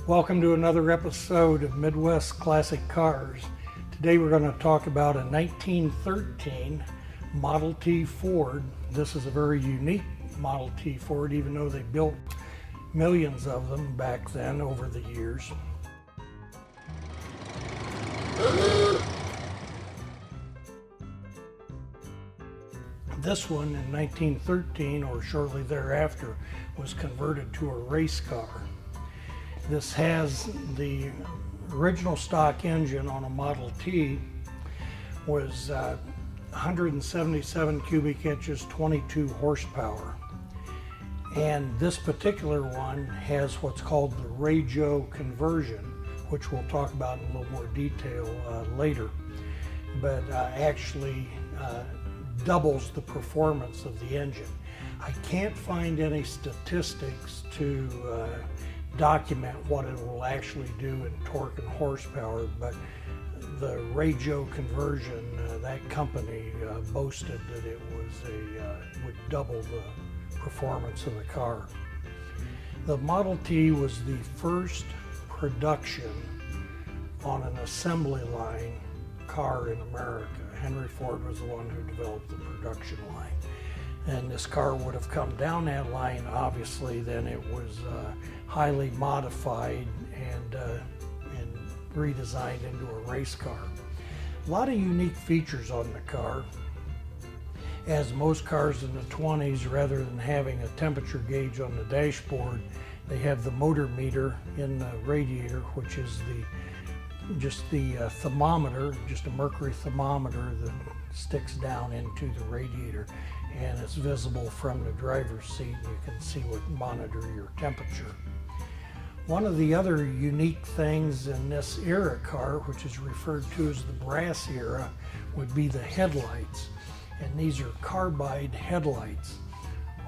Welcome to another episode of Midwest Classic Cars. Today we're going to talk about a 1913 Model T Ford. This is a very unique Model T Ford, even though they built millions of them back then over the years. This one in 1913 or shortly thereafter was converted to a race car. This has the original stock engine on a Model T was 177 cubic inches, 22 horsepower. And this particular one has what's called the RAJO conversion, which we'll talk about in a little more detail later, but actually doubles the performance of the engine. I can't find any statistics to document what it will actually do in torque and horsepower, but the RAJO conversion, that company boasted that it was would double the performance of the car. The Model T was the first production on an assembly line car in America. Henry Ford was the one who developed the production line. And this car would have come down that line, obviously, then it was highly modified and redesigned into a race car. A lot of unique features on the car. As most cars in the 20s, rather than having a temperature gauge on the dashboard, they have the motor meter in the radiator, which is just the thermometer, just a mercury thermometer that sticks down into the radiator, and it's visible from the driver's seat. You can see monitor your temperature. One of the other unique things in this era car, which is referred to as the brass era, would be the headlights. And these are carbide headlights.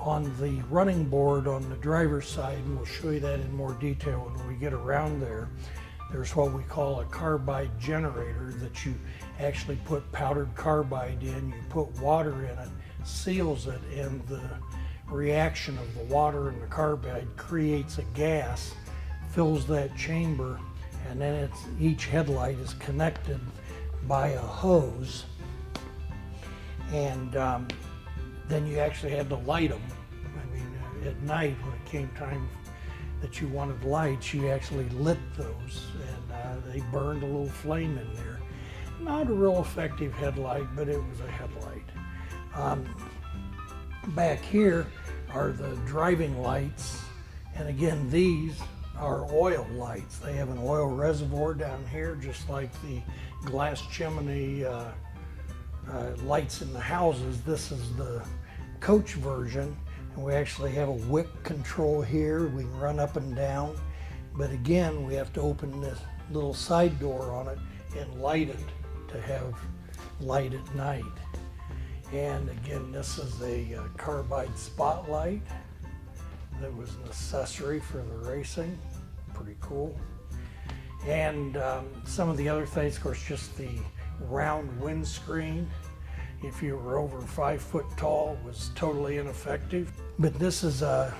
On the running board on the driver's side, and we'll show you that in more detail when we get around there, there's what we call a carbide generator that you actually put powdered carbide in, you put water in it, seals it, and the reaction of the water and the carbide creates a gas, fills that chamber, and then each headlight is connected by a hose, and then you actually had to light them. I mean, at night when it came time that you wanted lights, you actually lit those, and they burned a little flame in there. Not a real effective headlight, but it was a headlight. Back here are the driving lights, and again, these are oil lights. They have an oil reservoir down here, just like the glass chimney lights in the houses. This is the coach version, and we actually have a wick control here. We can run up and down, but again, we have to open this little side door on it and light it to have light at night. And again, this is a carbide spotlight that was an accessory for the racing. Pretty cool. And some of the other things, of course, just the round windscreen. If you were over 5 foot tall, was totally ineffective. But this is a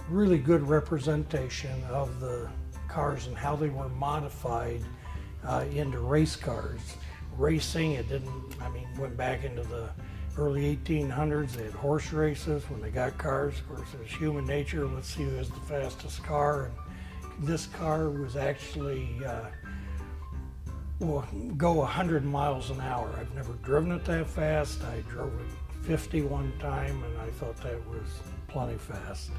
really good representation of the cars and how they were modified into race cars. Racing, it didn't, went back into the early 1800s. They had horse races. When they got cars, of course, it was human nature. Let's see who has the fastest car. And this car was actually go 100 miles an hour. I've never driven it that fast. I drove it 50 one time, and I thought that was plenty fast.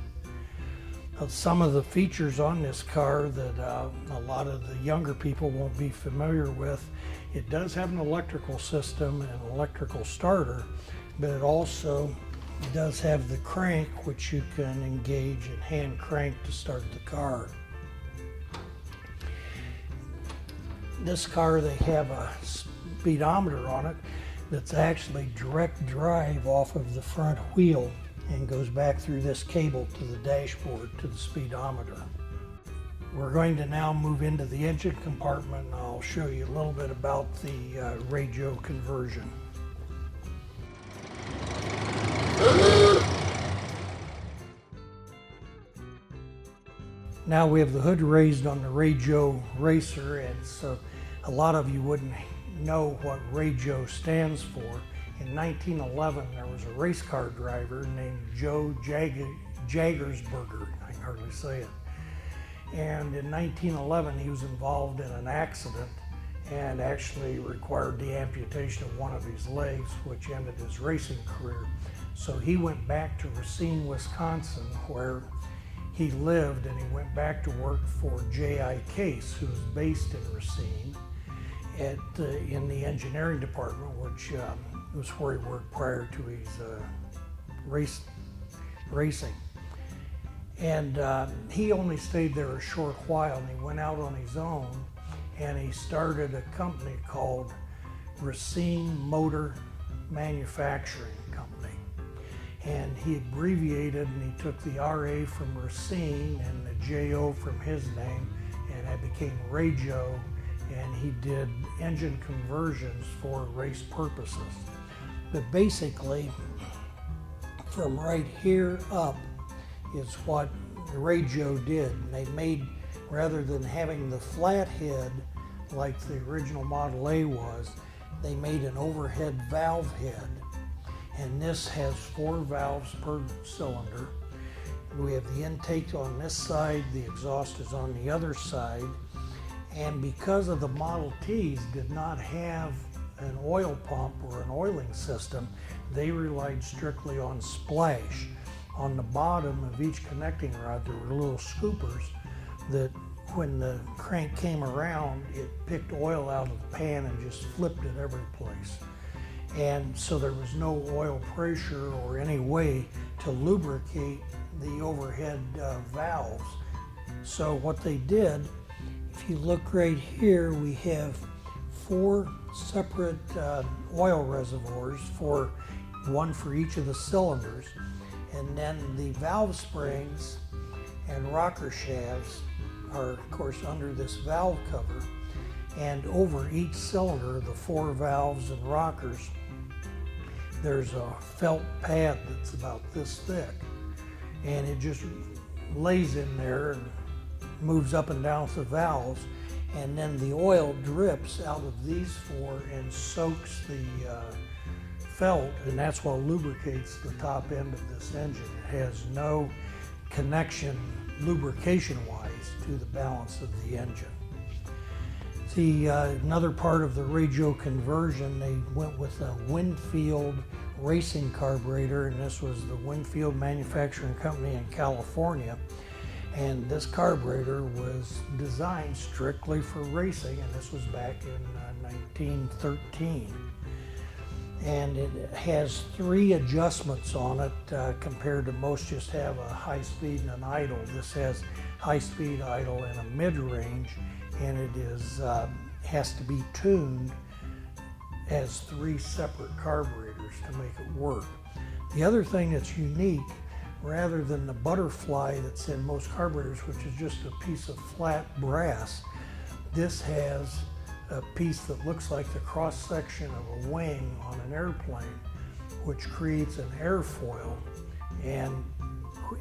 Some of the features on this car that a lot of the younger people won't be familiar with, it does have an electrical system and an electrical starter, but it also does have the crank, which you can engage and hand crank to start the car. This car, they have a speedometer on it that's actually direct drive off of the front wheel and goes back through this cable to the dashboard to the speedometer. We're going to now move into the engine compartment, and I'll show you a little bit about the RAJO conversion. Now we have the hood raised on the RAJO racer, and so a lot of you wouldn't know what RAJO stands for. In 1911, there was a race car driver named Joe Jagersberger, I can hardly say it. And in 1911, he was involved in an accident and actually required the amputation of one of his legs, which ended his racing career. So he went back to Racine, Wisconsin, where he lived, and he went back to work for J.I. Case, who was based in Racine in the engineering department, which was where he worked prior to his racing. And he only stayed there a short while, and he went out on his own, and he started a company called Racine Motor Manufacturing Company. And he abbreviated, and he took the RA from Racine and the JO from his name, and it became RAJO, and he did engine conversions for race purposes. But basically, from right here up is what RAJO did. They made, rather than having the flat head like the original Model A was, they made an overhead valve head. And this has 4 valves per cylinder. We have the intake on this side, the exhaust is on the other side. And because of the Model Ts did not have an oil pump or an oiling system, they relied strictly on splash. On the bottom of each connecting rod, there were little scoopers that when the crank came around, it picked oil out of the pan and just flipped it every place. And so there was no oil pressure or any way to lubricate the overhead valves. So what they did, if you look right here, we have 4 separate oil reservoirs, one for each of the cylinders. And then the valve springs and rocker shafts are, of course, under this valve cover. And over each cylinder, the 4 valves and rockers, there's a felt pad that's about this thick. And it just lays in there and moves up and down with the valves. And then the oil drips out of these 4 and soaks the felt, and that's what lubricates the top end of this engine. It has no connection lubrication-wise to the balance of the engine. See, another part of the RAJO conversion, they went with a Winfield racing carburetor, and this was the Winfield Manufacturing Company in California. And this carburetor was designed strictly for racing, and this was back in 1913. And it has 3 adjustments on it compared to most just have a high speed and an idle. This has high speed, idle, and a mid-range, and it is has to be tuned as 3 separate carburetors to make it work. The other thing that's unique, rather than the butterfly that's in most carburetors, which is just a piece of flat brass, this has a piece that looks like the cross-section of a wing on an airplane, which creates an airfoil. And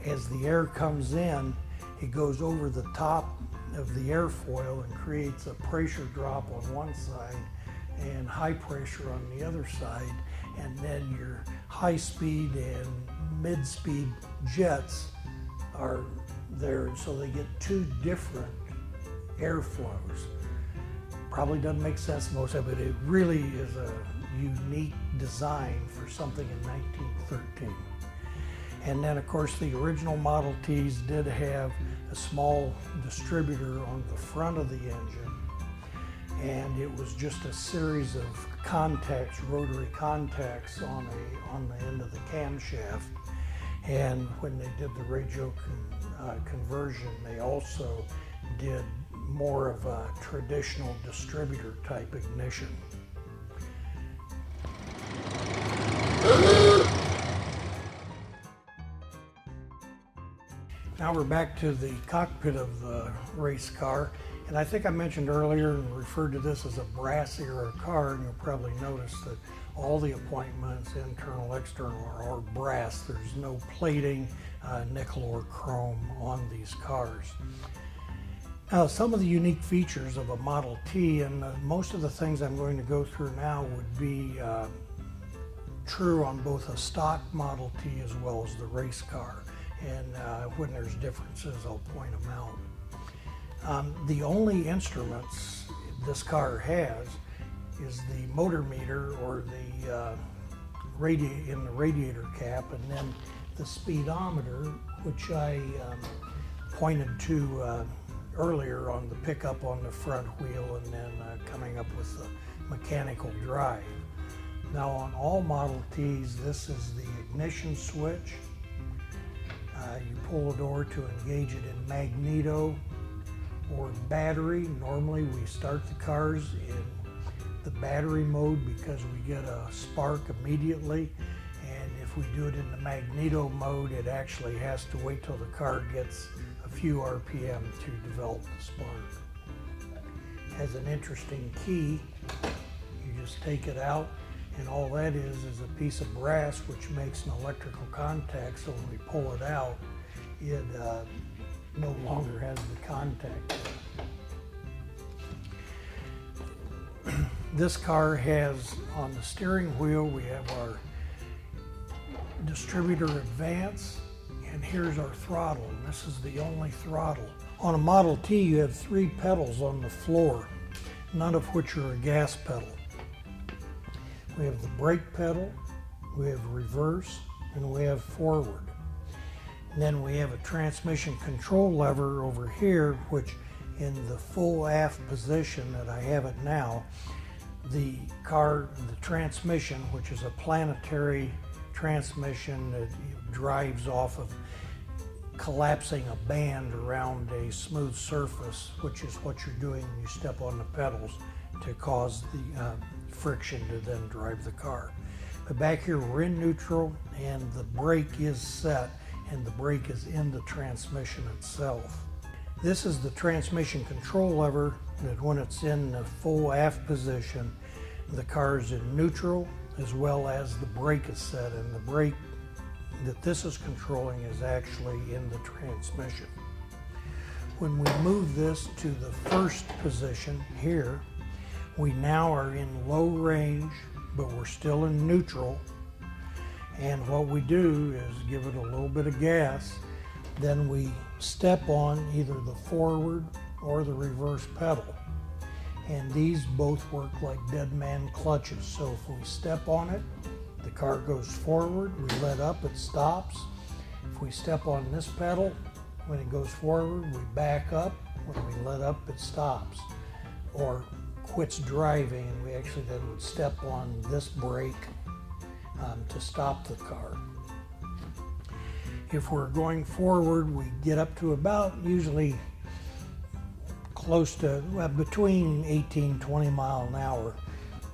as the air comes in, it goes over the top of the airfoil and creates a pressure drop on one side and high pressure on the other side. And then your high speed and mid speed jets are there, so they get 2 different airflows. Probably doesn't make sense to most of it, but it really is a unique design for something in 1913. And then, of course, the original Model Ts did have a small distributor on the front of the engine, and it was just a series of contacts, rotary contacts on the end of the camshaft. And when they did the RAJO conversion, they also did more of a traditional distributor type ignition. Now we're back to the cockpit of the race car, and I think I mentioned earlier and referred to this as a brass era car, and you'll probably notice that all the appointments, internal, external, are brass. There's no plating, nickel or chrome on these cars. Now, some of the unique features of a Model T, and most of the things I'm going to go through now would be true on both a stock Model T as well as the race car. And when there's differences, I'll point them out. The only instruments this car has is the motor meter, or the in the radiator cap, and then the speedometer, which I pointed to earlier on the pickup on the front wheel, and then coming up with the mechanical drive. Now, on all Model Ts, this is the ignition switch. You pull the door to engage it in magneto or battery. Normally we start the cars in the battery mode because we get a spark immediately, and if we do it in the magneto mode, it actually has to wait till the car gets a few RPM to develop the spark. It has an interesting key. You just take it out, and all that is a piece of brass which makes an electrical contact, so when we pull it out, it no longer has the contact. This car has, on the steering wheel, we have our distributor advance, and here's our throttle, and this is the only throttle. On a Model T, you have 3 pedals on the floor, none of which are a gas pedal. We have the brake pedal, we have reverse, and we have forward. And then we have a transmission control lever over here, which in the full aft position that I have it now, the transmission, which is a planetary transmission that drives off of collapsing a band around a smooth surface, which is what you're doing when you step on the pedals to cause the friction to then drive the car. But back here we're in neutral, and the brake is set, and the brake is in the transmission itself. This is the transmission control lever that when it's in the full aft position, the car is in neutral as well as the brake is set, and the brake that this is controlling is actually in the transmission. When we move this to the first position here, we now are in low range, but we're still in neutral. And what we do is give it a little bit of gas, then we step on either the forward or the reverse pedal. And these both work like dead man clutches. So if we step on it, the car goes forward, we let up, it stops. If we step on this pedal, when it goes forward, we back up. When we let up, it stops. Or quits driving, and we actually then would step on this brake to stop the car. If we're going forward, we get up to about usually close to between 18-20 miles an hour.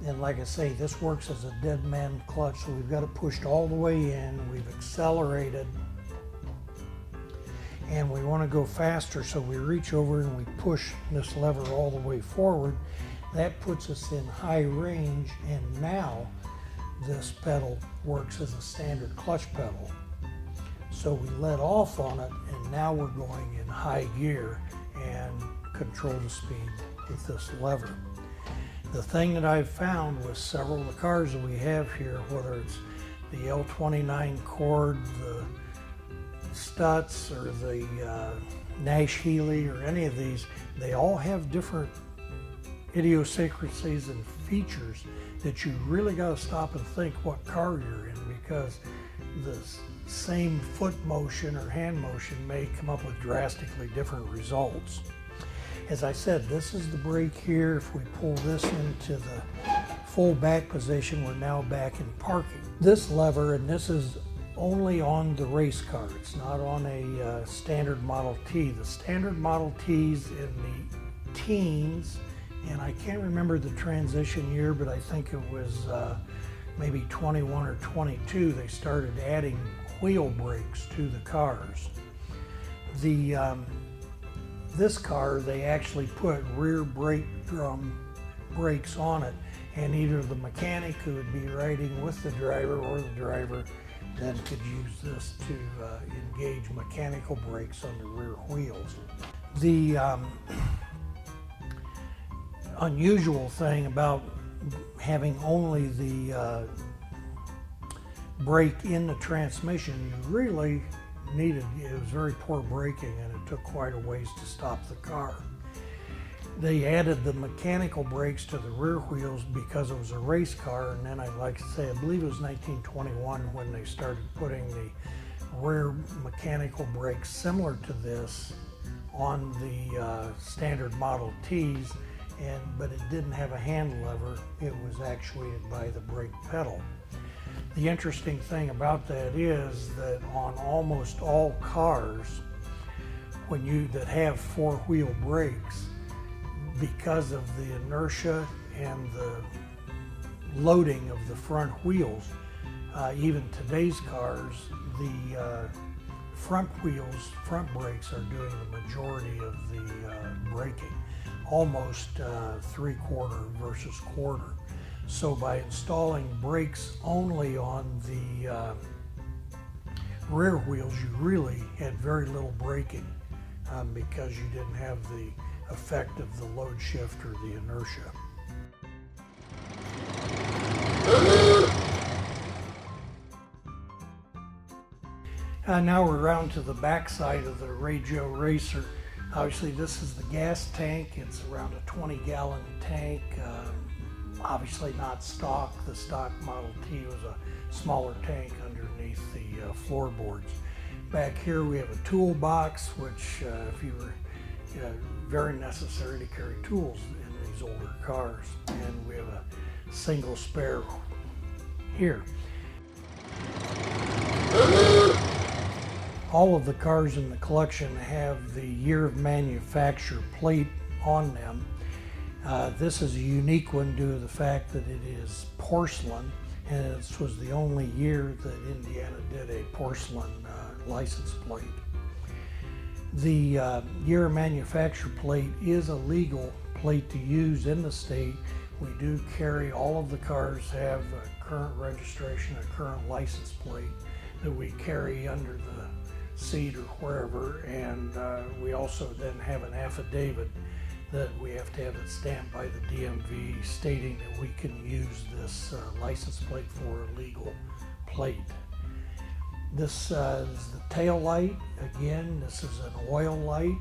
And like I say, this works as a dead man clutch, so we've got it pushed all the way in, we've accelerated, and we want to go faster, so we reach over and we push this lever all the way forward. That puts us in high range, and now this pedal works as a standard clutch pedal. So we let off on it, and now we're going in high gear and control the speed with this lever. The thing that I've found with several of the cars that we have here, whether it's the L29 Cord, the Stutz, or the Nash Healy, or any of these, they all have different idiosyncrasies and features that you really got to stop and think what car you're in, because the same foot motion or hand motion may come up with drastically different results. As I said, this is the brake here. If we pull this into the full back position, we're now back in parking. This lever, and this is only on the race car, it's not on a standard Model T. The standard Model Ts in the teens, and I can't remember the transition year, but I think it was maybe 21 or 22, they started adding wheel brakes to the cars. This car, they actually put rear brake drum brakes on it, and either the mechanic who would be riding with the driver or the driver then could use this to engage mechanical brakes on the rear wheels. The unusual thing about having only the brake in the transmission, you really needed, it was very poor braking and it took quite a ways to stop the car. They added the mechanical brakes to the rear wheels because it was a race car, and then I'd like to say, I believe it was 1921 when they started putting the rear mechanical brakes similar to this on the standard Model Ts, but it didn't have a hand lever. It was actuated by the brake pedal. The interesting thing about that is that on almost all cars, that have four-wheel brakes, because of the inertia and the loading of the front wheels, even today's cars, the front brakes are doing the majority of the braking, almost three-quarter versus quarter. So by installing brakes only on the rear wheels, you really had very little braking because you didn't have the effect of the load shift or the inertia. Now we're around to the back side of the RAJO Racer. Obviously this is the gas tank. It's around a 20-gallon tank. Obviously not stock. The stock Model T was a smaller tank underneath the floorboards. Back here we have a toolbox, which if you were very necessary to carry tools in these older cars. And we have a single spare here. All of the cars in the collection have the year of manufacture plate on them. This is a unique one due to the fact that it is porcelain, and this was the only year that Indiana did a porcelain license plate. The year of manufacture plate is a legal plate to use in the state. We do carry, all of the cars have a current registration, a current license plate that we carry under the seat or wherever, and we also then have an affidavit that we have to have it stamped by the DMV stating that we can use this license plate for a legal plate. This is the tail light. Again, this is an oil light.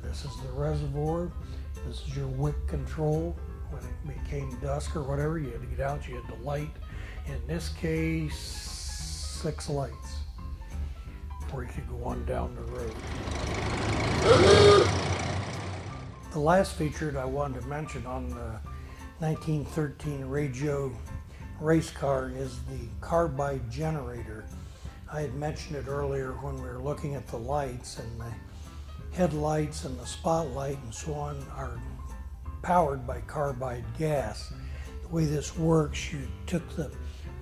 This is the reservoir. This is your wick control. When it became dusk or whatever, you had to get out, you had to light. In this case, 6 lights before you could go on down the road. The last feature that I wanted to mention on the 1913 RAJO race car is the carbide generator. I had mentioned it earlier when we were looking at the lights, and the headlights and the spotlight and so on are powered by carbide gas. The way this works, you took the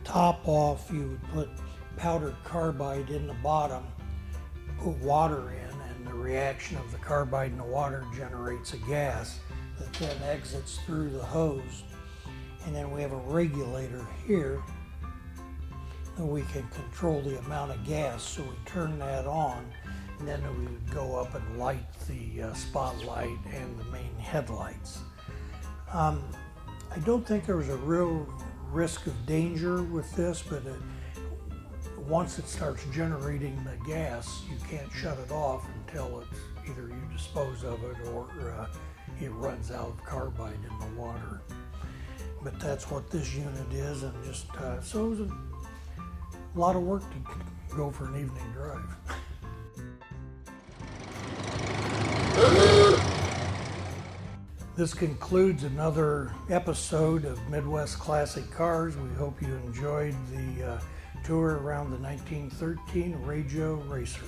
top off, you would put powdered carbide in the bottom, put water in, and the reaction of the carbide and the water generates a gas that then exits through the hose. And then we have a regulator here that we can control the amount of gas, so we turn that on, and then we would go up and light the spotlight and the main headlights. I don't think there was a real risk of danger with this, but once it starts generating the gas, you can't shut it off until it's either you dispose of it or it runs out of carbide in the water. But that's what this unit is, and just so it was a lot of work to go for an evening drive. This concludes another episode of Midwest Classic Cars. We hope you enjoyed the tour around the 1913 RAJO Racer.